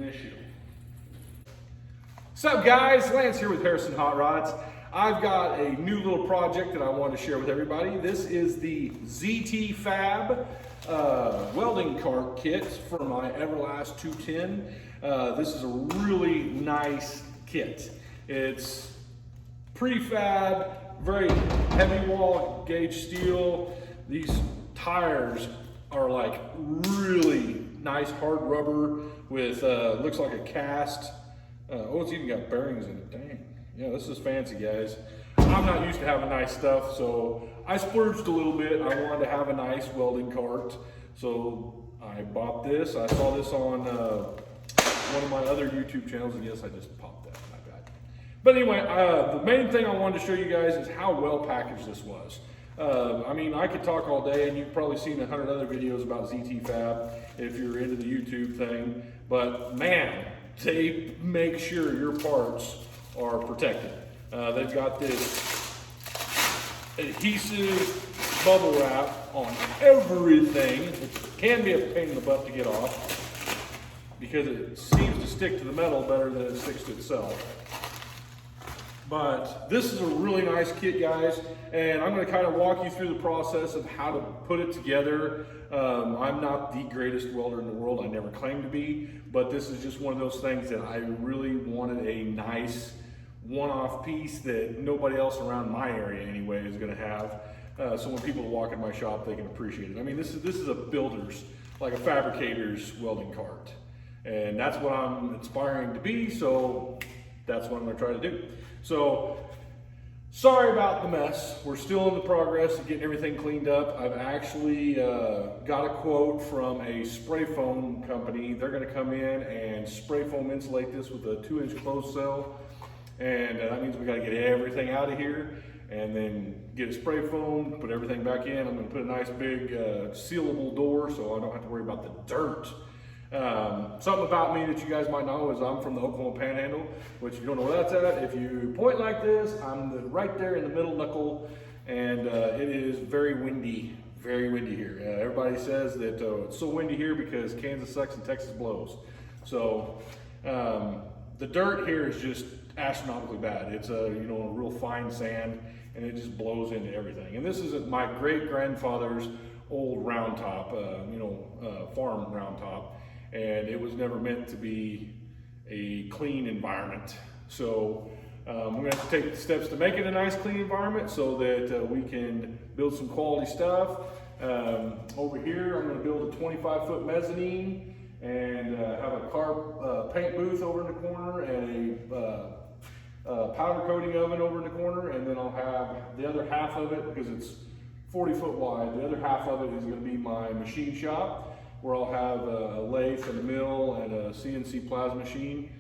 an issue. What's up guys, Lance here with Harrison Hot Rods. I've got a new little project that I wanted to share with everybody. This is the ZTFab welding cart kit for my Everlast 210. This is a really nice kit. It's prefab, very heavy wall gauge steel. These tires are like really nice hard rubber with looks like a cast. Oh, it's even got bearings in it. Dang. Yeah, this is fancy, guys. I'm not used to having nice stuff, so I splurged a little bit. I wanted to have a nice welding cart, so I bought this. I saw this on one of my other YouTube channels, and yes, I just popped that. My bad. But anyway, the main thing I wanted to show you guys is how well packaged this was. I mean, I could talk all day, and you've probably seen 100 other videos about ZTFab if you're into the YouTube thing. But man, they make sure your parts are protected. They've got this adhesive bubble wrap on everything, which can be a pain in the butt to get off because it seems to stick to the metal better than it sticks to itself. But this is a really nice kit, guys, and I'm going to kind of walk you through the process of how to put it together. I'm not the greatest welder in the world. I never claimed to be, but this is just one of those things that I really wanted a nice one-off piece that nobody else around my area anyway is going to have. So when people walk in my shop, they can appreciate it. I mean, this is a builder's, like a fabricator's welding cart, and that's what I'm aspiring to be. So that's what I'm going to try to do. So sorry about the mess. We're still in the progress of getting everything cleaned up. I've actually got a quote from a spray foam company. They're going to come in and spray foam insulate this with a 2-inch closed cell. And that means we got to get everything out of here and then get it spray foamed, put everything back in. I'm going to put a nice big sealable door so I don't have to worry about the dirt. Something about me that you guys might know is I'm from the Oklahoma Panhandle, which if you don't know where that's at, if you point like this, I'm right there in the middle knuckle, and it is very windy here. Everybody says that it's so windy here because Kansas sucks and Texas blows. So the dirt here is just astronomically bad. It's a real fine sand, and it just blows into everything. And this is my great grandfather's old round top, farm round top. And it was never meant to be a clean environment. So we're going to have to take steps to make it a nice clean environment so that we can build some quality stuff. Over here, I'm going to build a 25-foot mezzanine and have a car paint booth over in the corner and a powder coating oven over in the corner. And then I'll have the other half of it, because it's 40-foot wide, the other half of it is going to be my machine shop, where I'll have a lathe and a mill and a CNC plasma machine.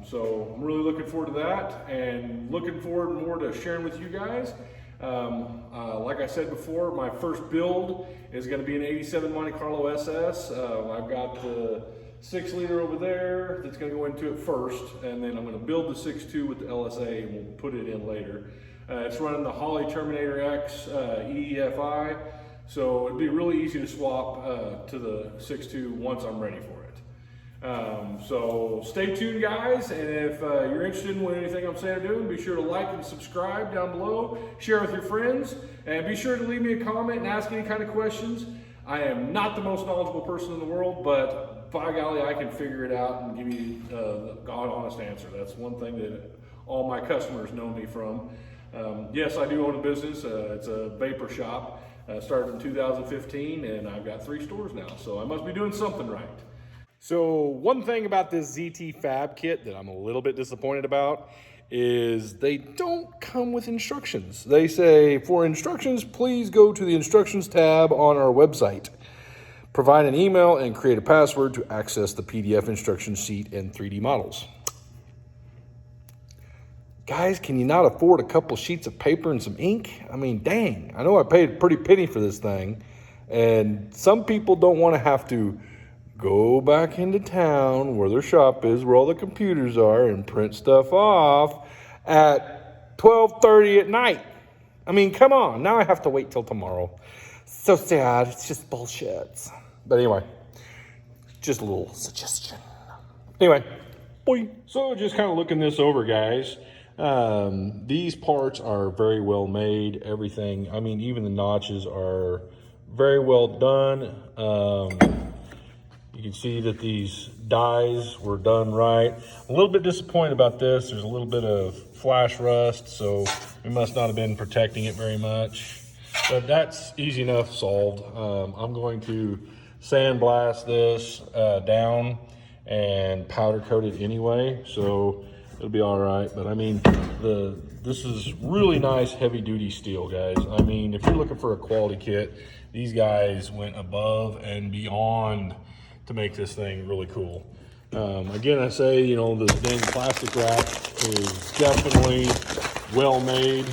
So I'm really looking forward to that, and looking forward more to sharing with you guys. Like I said before, my first build is going to be an 87 Monte Carlo SS. I've got the 6-liter over there that's going to go into it first, and then I'm going to build the 6.2 with the LSA, and we'll put it in later. It's running the Holley Terminator X EFI. So it'd be really easy to swap to the 6.2 once I'm ready for it. So stay tuned, guys, and if you're interested in anything I'm saying or doing, be sure to like and subscribe down below, share with your friends, and be sure to leave me a comment and ask any kind of questions. I am not the most knowledgeable person in the world, but by golly, I can figure it out and give you the God-honest answer. That's one thing that all my customers know me from. Yes, I do own a business. It's a vapor shop. Started in 2015, and I've got 3 stores now, so I must be doing something right. So one thing about this ZTFab kit that I'm a little bit disappointed about is they don't come with instructions. They say, for instructions, please go to the instructions tab on our website. Provide an email and create a password to access the PDF instruction sheet and 3D models. Guys, can you not afford a couple sheets of paper and some ink? I mean, dang, I know I paid a pretty penny for this thing, and some people don't want to have to go back into town where their shop is, where all the computers are, and print stuff off at 12:30 at night. I mean, come on, now I have to wait till tomorrow. So sad, it's just bullshit. But anyway, just a little suggestion. Anyway, boy. So just kind of looking this over, guys. These parts are very well made. Everything, I mean, even the notches are very well done. You can see that these dies were done right. A little bit disappointed about this. There's a little bit of flash rust, so we must not have been protecting it very much. But that's easy enough solved. I'm going to sandblast this down and powder coat it anyway, so it'll be all right. But I mean, this is really nice heavy duty steel, guys. I mean, if you're looking for a quality kit, these guys went above and beyond to make this thing really cool. Again, I say, you know, this dang plastic wrap is definitely well made.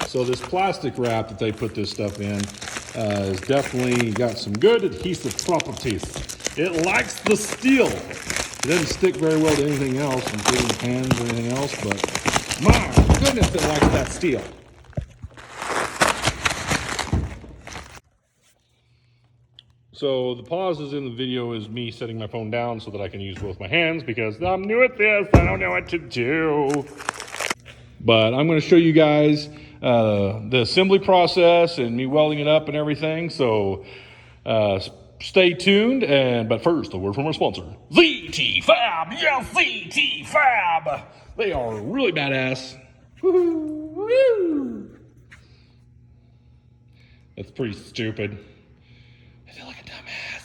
So this plastic wrap that they put this stuff in has definitely got some good adhesive properties. It likes the steel. It doesn't stick very well to anything else, including pans or anything else, but my goodness, it likes that steel. So the pauses in the video is me setting my phone down so that I can use both my hands because I'm new at this. I don't know what to do. But I'm going to show you guys the assembly process and me welding it up and everything. So stay tuned. But first, a word from our sponsor, ZTFab. Yeah, ZTFab. They are really badass. Woo-hoo. That's pretty stupid. I feel like a dumbass.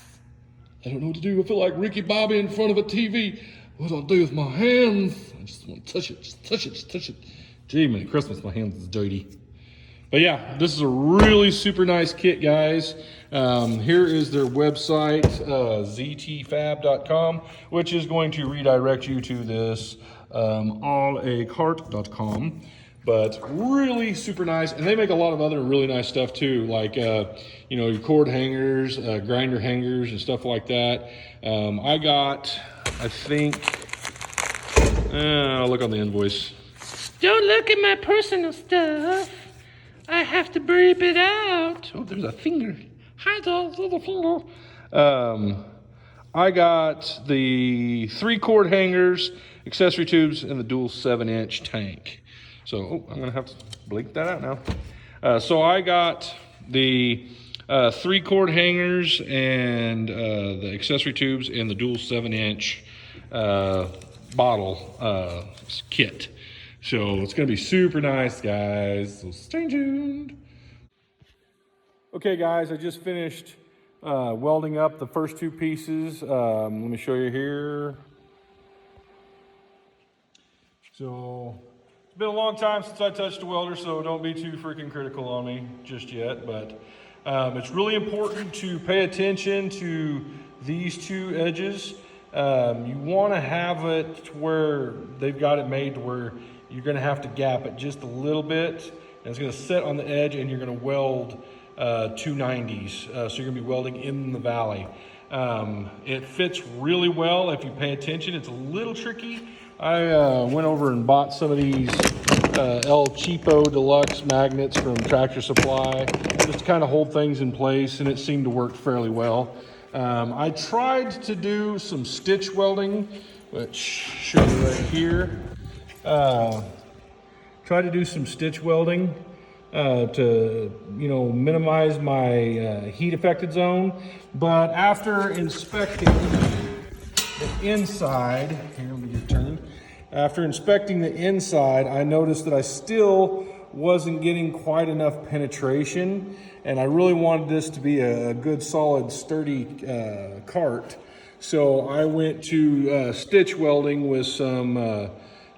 I don't know what to do. I feel like Ricky Bobby in front of a TV. What do I do with my hands? I just want to touch it. Just touch it. Just touch it. Gee, man, Christmas, my hands is dirty. But yeah, this is a really super nice kit, guys. Here is their website, ZTFab.com, which is going to redirect you to this allacart.com. But really super nice, and they make a lot of other really nice stuff too, like you know, your cord hangers, grinder hangers, and stuff like that. I got, I think, I'll look on the invoice. Don't look at my personal stuff. I have to beep it out. Oh, there's a finger. Hi, there's a finger. I got the 3-cord hangers, accessory tubes, and the dual 7-inch tank. So, oh, I'm gonna have to blink that out now. So I got the 3-cord hangers and the accessory tubes and the dual 7-inch bottle kit. So it's gonna be super nice, guys. So stay tuned. Okay, guys, I just finished welding up the first 2 pieces. Let me show you here. So it's been a long time since I touched a welder, so don't be too freaking critical on me just yet. But it's really important to pay attention to these 2 edges. You want to have it to where they've got it made to where you're going to have to gap it just a little bit. And it's going to sit on the edge, and you're going to weld 290s. So you're going to be welding in the valley. It fits really well if you pay attention. It's a little tricky. I went over and bought some of these El Cheapo Deluxe magnets from Tractor Supply just to kind of hold things in place, and it seemed to work fairly well. I tried to do some stitch welding, which show you right here. Tried to do some stitch welding to, you know, minimize my heat affected zone, but after inspecting the inside, here, let me get turned. After inspecting the inside, I noticed that I still wasn't getting quite enough penetration, and I really wanted this to be a good, solid, sturdy cart. So I went to stitch welding with some,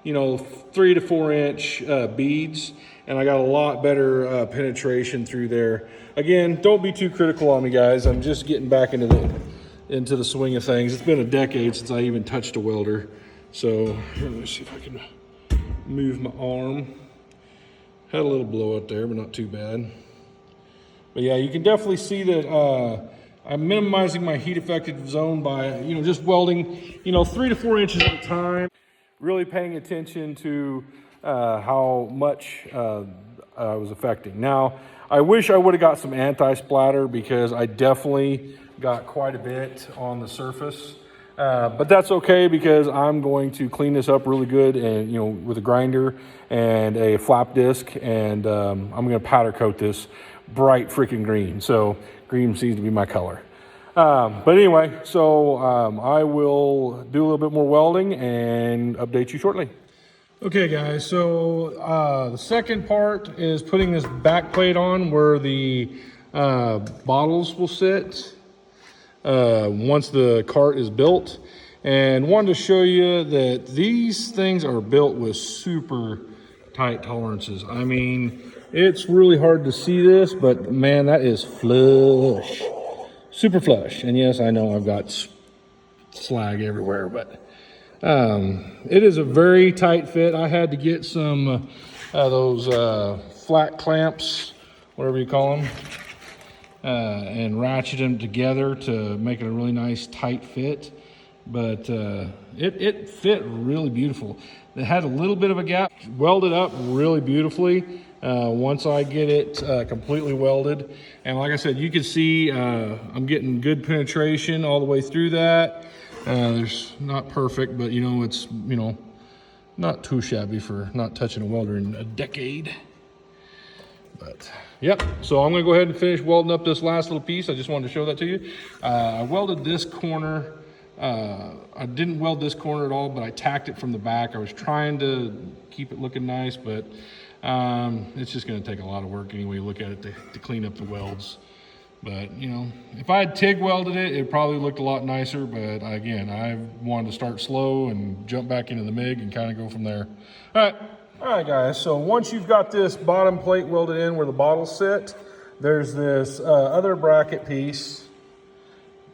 you know, 3 to 4 inch beads, and I got a lot better penetration through there. Again, don't be too critical on me, guys. I'm just getting back into the swing of things. It's been a decade since I even touched a welder. So here, let me see if I can move my arm. Had a little blowout there, but not too bad. But yeah, you can definitely see that I'm minimizing my heat affected zone by, you know, just welding, you know, 3 to 4 inches at a time. Really paying attention to how much I was affecting. Now, I wish I would have got some anti-splatter because I definitely got quite a bit on the surface. But that's okay because I'm going to clean this up really good and, you know, with a grinder and a flap disc, and I'm going to powder coat this bright freaking green. So green seems to be my color. But anyway, so I will do a little bit more welding and update you shortly. Okay guys, so the second part is putting this back plate on where the bottles will sit once the cart is built. And wanted to show you that these things are built with super tight tolerances. I mean, it's really hard to see this, but man, that is flush. Super flush. And yes, I know I've got slag everywhere, but it is a very tight fit. I had to get some those flat clamps, whatever you call them, and ratchet them together to make it a really nice tight fit. But it fit really beautiful. It had a little bit of a gap, welded up really beautifully once I get it completely welded. And like I said, you can see I'm getting good penetration all the way through that. There's not perfect, but you know, it's, you know, not too shabby for not touching a welder in a decade. But yep, so I'm gonna go ahead and finish welding up this last little piece. I just wanted to show that to you. I welded this corner. I didn't weld this corner at all, but I tacked it from the back. I was trying to keep it looking nice, but it's just gonna take a lot of work anyway, look at it to clean up the welds. But, you know, if I had TIG welded it, it probably looked a lot nicer. But again, I wanted to start slow and jump back into the MIG and kind of go from there. All right, guys. So once you've got this bottom plate welded in where the bottles sit, there's this other bracket piece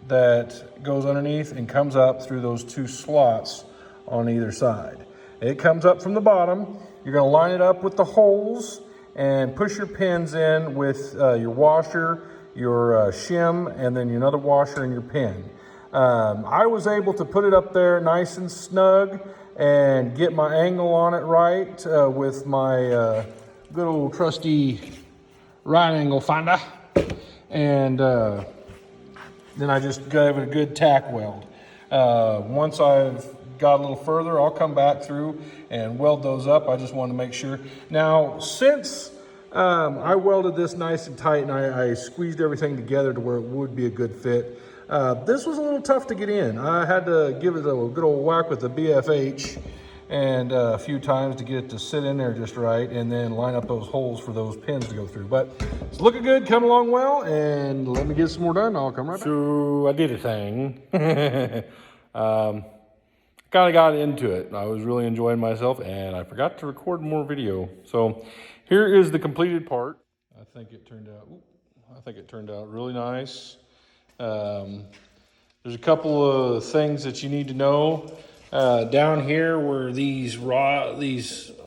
that goes underneath and comes up through those two slots on either side. It comes up from the bottom. You're going to line it up with the holes and push your pins in with your washer, your shim, and then another washer and your pin. I was able to put it up there nice and snug and get my angle on it right with my good old trusty right angle finder. And then I just gave it a good tack weld. Once I've got a little further, I'll come back through and weld those up. I just want to make sure. Now, since I welded this nice and tight and I squeezed everything together to where it would be a good fit, this was a little tough to get in. I had to give it a good old whack with the BFH and a few times to get it to sit in there just right, and then line up those holes for those pins to go through. But it's looking good, coming along well, and let me get some more done. I'll come right back. So I did a thing. Kind of got into it. I was really enjoying myself, and I forgot to record more video. So here is the completed part. I think it turned out really nice. There's a couple of things that you need to know. Down here where these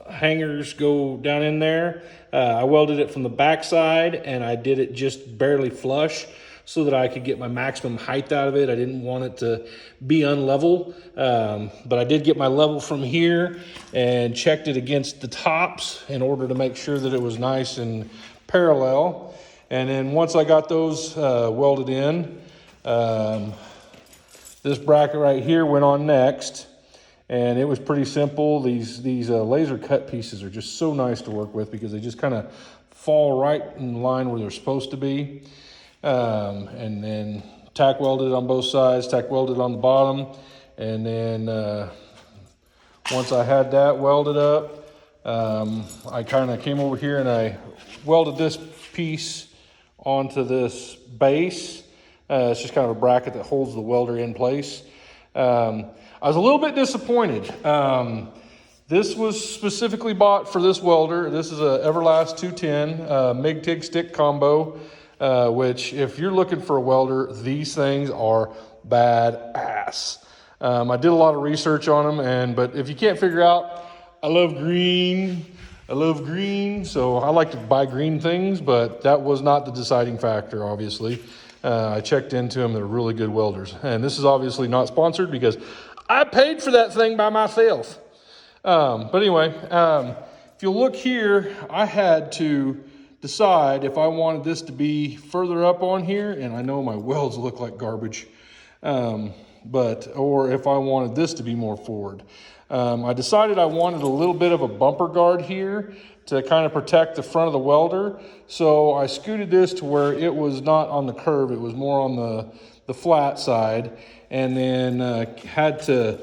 hangers go down in there, I welded it from the back side, and I did it just barely flush so that I could get my maximum height out of it. I didn't want it to be unlevel, but I did get my level from here and checked it against the tops in order to make sure that it was nice and parallel. And then once I got those welded in, this bracket right here went on next, and it was pretty simple. These laser cut pieces are just so nice to work with because they just kind of fall right in line where they're supposed to be. And then tack welded on both sides, tack welded on the bottom. And then once I had that welded up, I kind of came over here and I welded this piece onto this base. It's just kind of a bracket that holds the welder in place. I was a little bit disappointed. This was specifically bought for this welder. This is a Everlast 210 MIG-TIG stick combo. Which if you're looking for a welder, these things are badass. I did a lot of research on them, but if you can't figure out, I love green, so I like to buy green things, but that was not the deciding factor, obviously. I checked into them, they're really good welders. And this is obviously not sponsored because I paid for that thing by myself. But anyway, if you look here, I had to decide if I wanted this to be further up on here, and I know my welds look like garbage, or if I wanted this to be more forward. I decided I wanted a little bit of a bumper guard here to kind of protect the front of the welder. So I scooted this to where it was not on the curve, it was more on the flat side, and then had to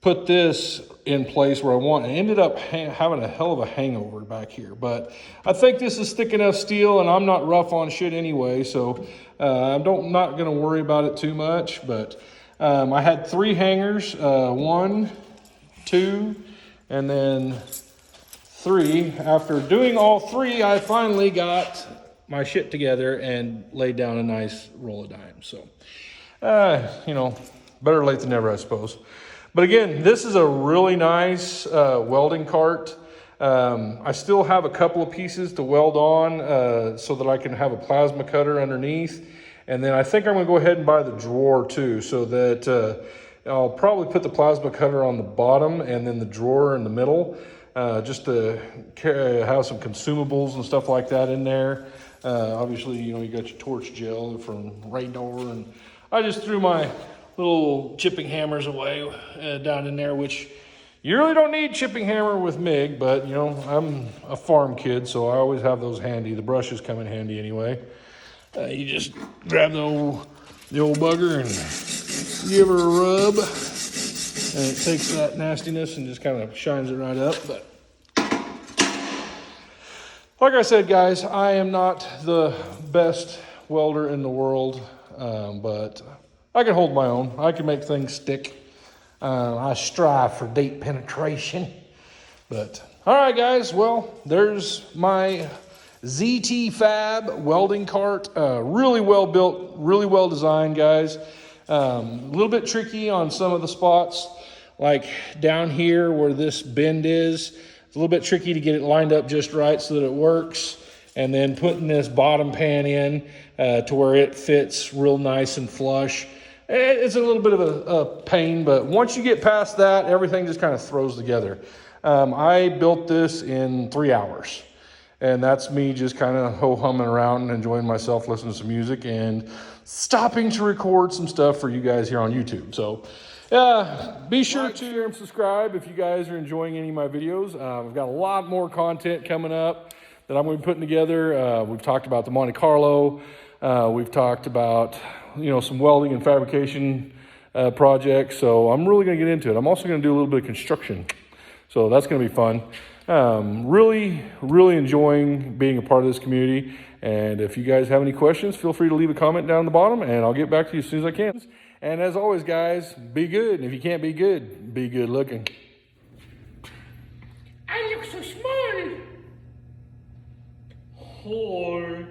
put this in place where I want. I ended up having a hell of a hangover back here, but I think this is thick enough steel, and I'm not rough on shit anyway, so I'm not gonna worry about it too much. But I had 3 hangers, 1, 2, and then 3. After doing all 3, I finally got my shit together and laid down a nice roll of dimes. So, you know, better late than never, I suppose. But again, this is a really nice welding cart. I still have a couple of pieces to weld on so that I can have a plasma cutter underneath. And then I think I'm gonna go ahead and buy the drawer too, so that I'll probably put the plasma cutter on the bottom and then the drawer in the middle, just to have some consumables and stuff like that in there. Obviously, you know, you got your torch gel from Radar, and I just threw my little chipping hammers away down in there, which you really don't need chipping hammer with MIG, but you know, I'm a farm kid, so I always have those handy. The brushes come in handy anyway. You just grab the old bugger and give her a rub, and it takes that nastiness and just kind of shines it right up. But like I said, guys, I am not the best welder in the world, but I can hold my own. I can make things stick. I strive for deep penetration. But all right, guys, well, there's my ZTFab welding cart. Really well built, really well designed, guys. A little bit tricky on some of the spots, like down here where this bend is. It's a little bit tricky to get it lined up just right so that it works. And then putting this bottom pan in to where it fits real nice and flush. It's a little bit of a pain, but once you get past that, everything just kind of throws together. I built this in 3 hours, and that's me just kind of ho-humming around and enjoying myself, listening to some music and stopping to record some stuff for you guys here on YouTube. So be sure to share and subscribe if you guys are enjoying any of my videos. We've got a lot more content coming up that I'm going to be putting together. We've talked about the Monte Carlo. We've talked about, you know, some welding and fabrication projects. So I'm really going to get into it. I'm also going to do a little bit of construction. So that's going to be fun. Really, really enjoying being a part of this community. And if you guys have any questions, feel free to leave a comment down the bottom, and I'll get back to you as soon as I can. And as always, guys, be good. And if you can't be good looking. I look so small. Whore.